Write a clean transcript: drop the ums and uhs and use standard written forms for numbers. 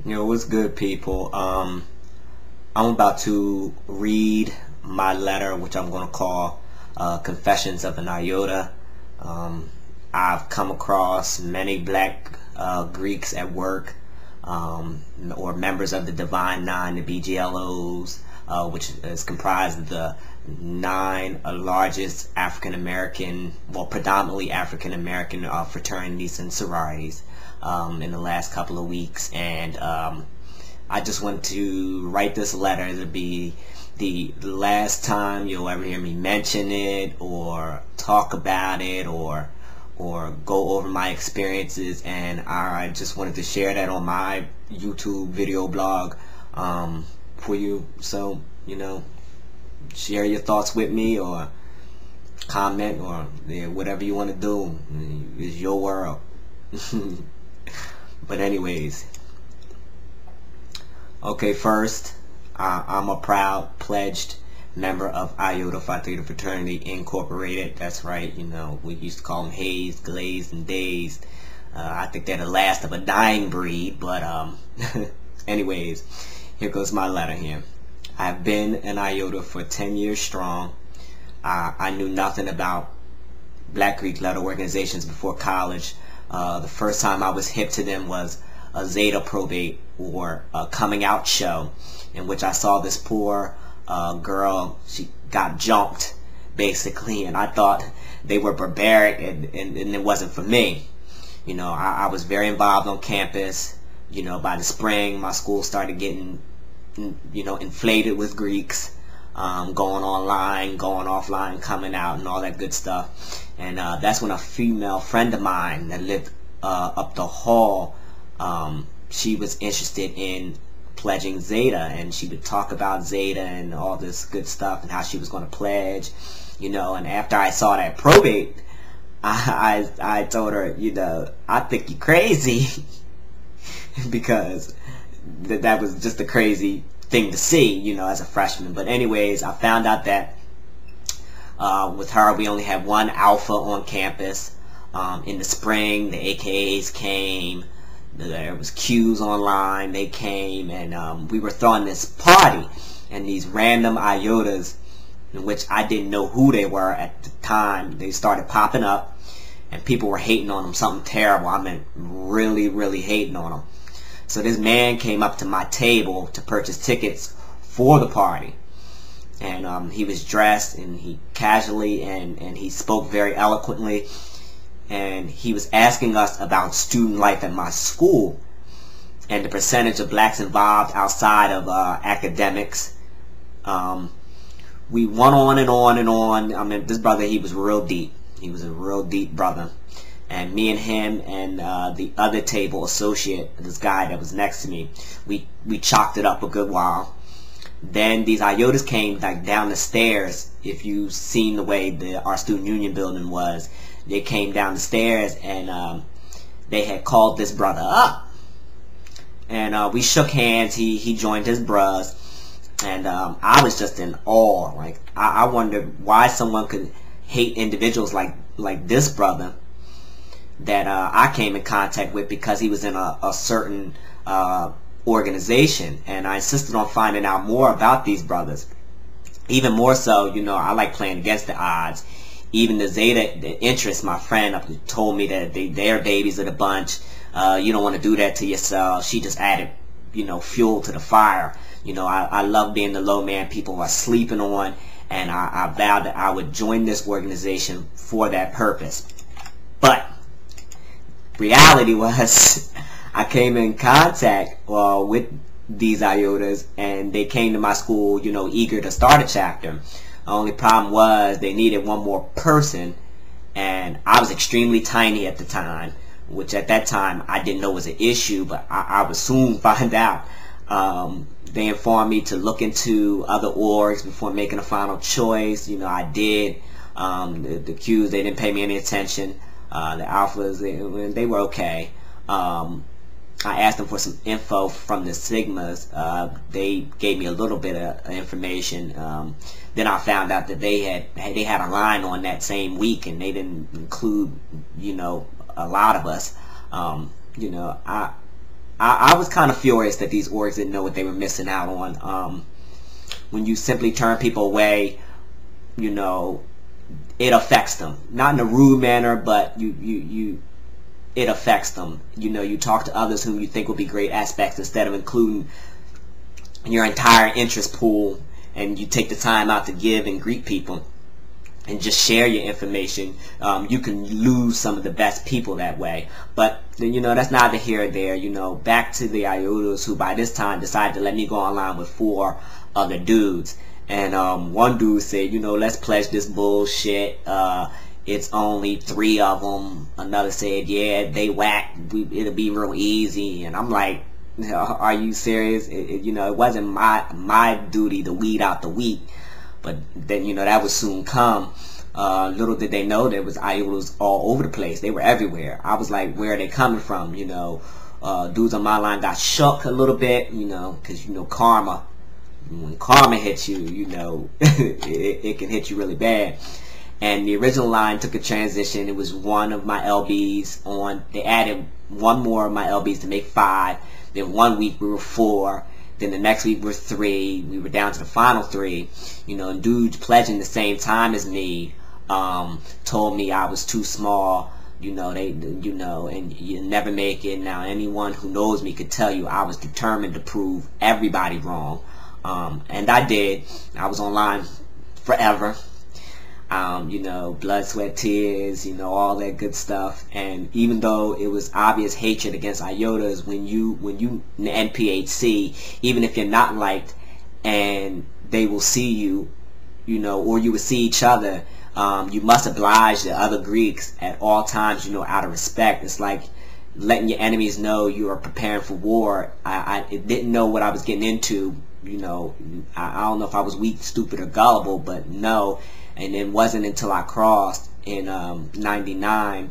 Yo, what's good, people? I'm about to read my letter, which I'm going to call Confessions of an IOTA. I've come across many black Greeks at work, or members of the Divine Nine, the BGLOs, which is comprised of the nine largest African American, well, predominantly African American fraternities and sororities in the last couple of weeks. And I just want to write this letter. It'll be the last time you'll ever hear me mention it or talk about it or go over my experiences, and I just wanted to share that on my YouTube video blog for you. So, share your thoughts with me, or comment, or whatever you want to do. It's your world. But anyways, okay, first, I'm a proud pledged member of IOTA Phi Theta Fraternity Incorporated. That's right, we used to call them hazed, glazed, and dazed. I think they're the last of a dying breed, but anyways, here goes my letter here. I've been an IOTA for 10 years strong. I knew nothing about Black Greek letter organizations before college. The first time I was hip to them was a Zeta probate, or a coming out show, in which I saw this poor girl. She got jumped, basically, and I thought they were barbaric, and it wasn't for me. I was very involved on campus. By the spring, my school started getting inflated with Greeks, going online, going offline, coming out, and all that good stuff. And that's when a female friend of mine that lived up the hall, she was interested in pledging Zeta, and she would talk about Zeta and all this good stuff and how she was going to pledge, and after I saw that probate, I told her, I think you're crazy because that was just a crazy thing to see, as a freshman. But anyways, I found out that with her, we only had one alpha on campus. In the spring, the AKAs came. There was Qs online. They came, and we were throwing this party, and these random IOTAs, in which I didn't know who they were at the time, they started popping up, and people were hating on them, something terrible. I mean, really, really hating on them. So this man came up to my table to purchase tickets for the party, and he was dressed, and he casually, and he spoke very eloquently, and he was asking us about student life at my school and the percentage of blacks involved outside of academics. We went on and on and on. I mean, this brother, he was real deep. He was a real deep brother. And me and him and the other table associate, this guy that was next to me, we chalked it up a good while. Then these IOTAs came like down the stairs. If you've seen the way our student union building was, they came down the stairs, and they had called this brother up. And we shook hands. He joined his bros. And I was just in awe. Like, I wondered why someone could hate individuals like this brother that I came in contact with because he was in a certain organization. And I insisted on finding out more about these brothers. Even more so, I like playing against the odds. Even the Zeta, the interest, my friend told me that they're babies of the bunch. You don't want to do that to yourself. She just added, fuel to the fire. I love being the low man people are sleeping on, and I vowed that I would join this organization for that purpose. But reality was, I came in contact with these IOTAs, and they came to my school, eager to start a chapter. The only problem was they needed one more person, and I was extremely tiny at the time, which at that time I didn't know was an issue, but I would soon find out. They informed me to look into other orgs before making a final choice. I did. The Qs, they didn't pay me any attention. The Alphas, they were okay. I asked them for some info from the Sigmas. They gave me a little bit of information. Then I found out that they had a line on that same week, and they didn't include, a lot of us. I was kind of furious that these orgs didn't know what they were missing out on. When you simply turn people away, you know, it affects them. Not in a rude manner, but it affects them. You know, you talk to others whom you think will be great aspects instead of including your entire interest pool, and you take the time out to give and greet people and just share your information. You can lose some of the best people that way. But, you know, that's neither here or there. You know, back to the IOTAs, who by this time decided to let me go online with 4 other dudes. And one dude said, you know, let's pledge this bullshit. It's only 3 of them. Another said, yeah, they whack. It'll be real easy. And I'm like, are you serious? You know, it wasn't my duty to weed out the wheat. But then, you know, that would soon come. Little did they know there was IOTAs all over the place. They were everywhere. I was like, where are they coming from? You know, dudes on my line got shook a little bit, you know, because, you know, karma. When karma hits you, you know, it can hit you really bad. And the original line took a transition. It was 1 of my LBs on. They added 1 more of my LBs to make 5. Then 1 week we were 4. Then the next week we were 3. We were down to the final 3. You know, and dudes pledging the same time as me told me I was too small. You know, and you never make it. Now, anyone who knows me could tell you I was determined to prove everybody wrong. And I did. I was online forever. You know, blood, sweat, tears, you know, all that good stuff. And even though it was obvious hatred against IOTAs, when you NPHC, even if you're not liked, and they will see you, you know, or you will see each other, you must oblige the other Greeks at all times, you know, out of respect. It's like letting your enemies know you are preparing for war. I didn't know what I was getting into, you know. I don't know if I was weak, stupid, or gullible, but no. And it wasn't until I crossed in '99